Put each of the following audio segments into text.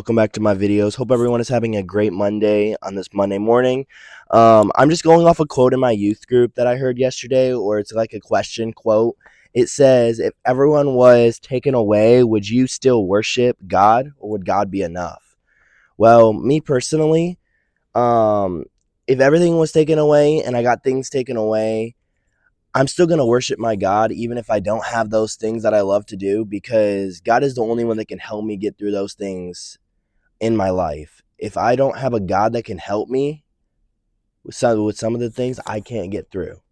Welcome back to my videos. Hope everyone is having a great Monday on this Monday morning. I'm just going off a quote in my youth group that I heard yesterday, or it's like a question quote. It says, if everyone was taken away, would you still worship God, or would God be enough? Well, me personally, um, if everything was taken away and I got things taken away, I'm still going to worship my God, even if I don't have those things that I love to do, because God is the only one that can help me get through those things in my life. If I don't have a God that can help me with some of the things, I can't get through.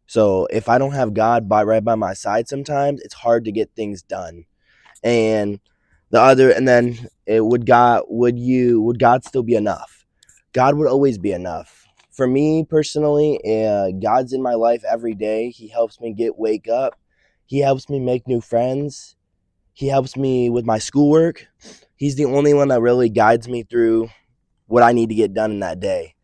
So if I don't have God right by my side, sometimes it's hard to get things done. And and then would God still be enough? God would always be enough. For me personally, God's in my life every day. He helps me wake up. He helps me make new friends. He helps me with my schoolwork. He's the only one that really guides me through what I need to get done in that day.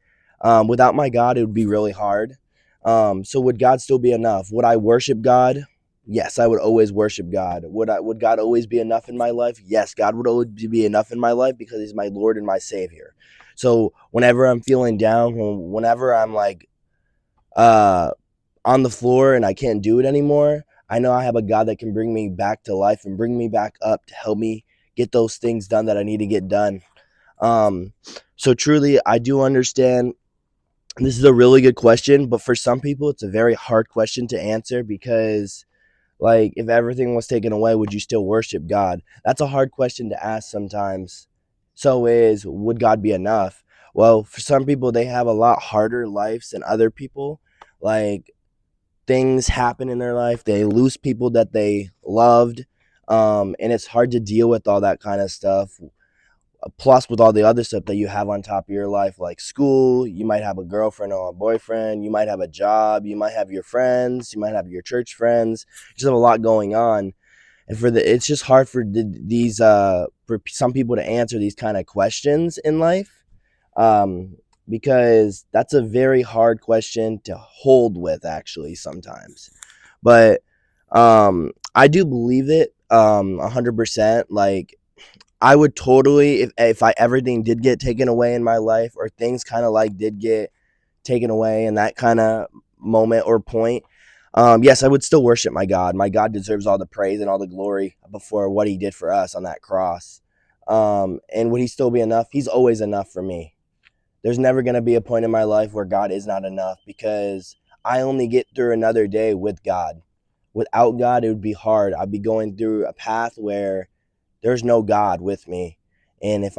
Without my God, it would be really hard. So would God still be enough? Would I worship God? Yes, I would always worship God. Would God always be enough in my life? Yes, God would always be enough in my life because He's my Lord and my Savior. So whenever I'm feeling down, whenever I'm like uh, on the floor and I can't do it anymore, I know I have a God that can bring me back to life and bring me back up to help me get those things done that I need to get done. Um, so truly, I do understand this is a really good question, but for some people, it's a very hard question to answer because, like, if everything was taken away, would you still worship God? That's a hard question to ask sometimes. Would God be enough? Well, for some people, they have a lot harder lives than other people. Like, things happen in their life, they lose people that they loved, and it's hard to deal with all that kind of stuff, plus with all the other stuff that you have on top of your life, like school. You might have a girlfriend or a boyfriend, you might have a job, you might have your friends, you might have your church friends. You just have a lot going on, and it's just hard for some people to answer these kind of questions in life, um, because that's a very hard question to hold with, actually, sometimes. But I do believe it 100%. Like, I would totally, if I everything did get taken away in my life, or things kind of like did get taken away in that kind of moment or point, yes, I would still worship my God. My God deserves all the praise and all the glory before what He did for us on that cross. And would He still be enough? He's always enough for me. There's never going to be a point in my life where God is not enough, because I only get through another day with God. Without God, it would be hard. I'd be going through a path where there's no God with me. And if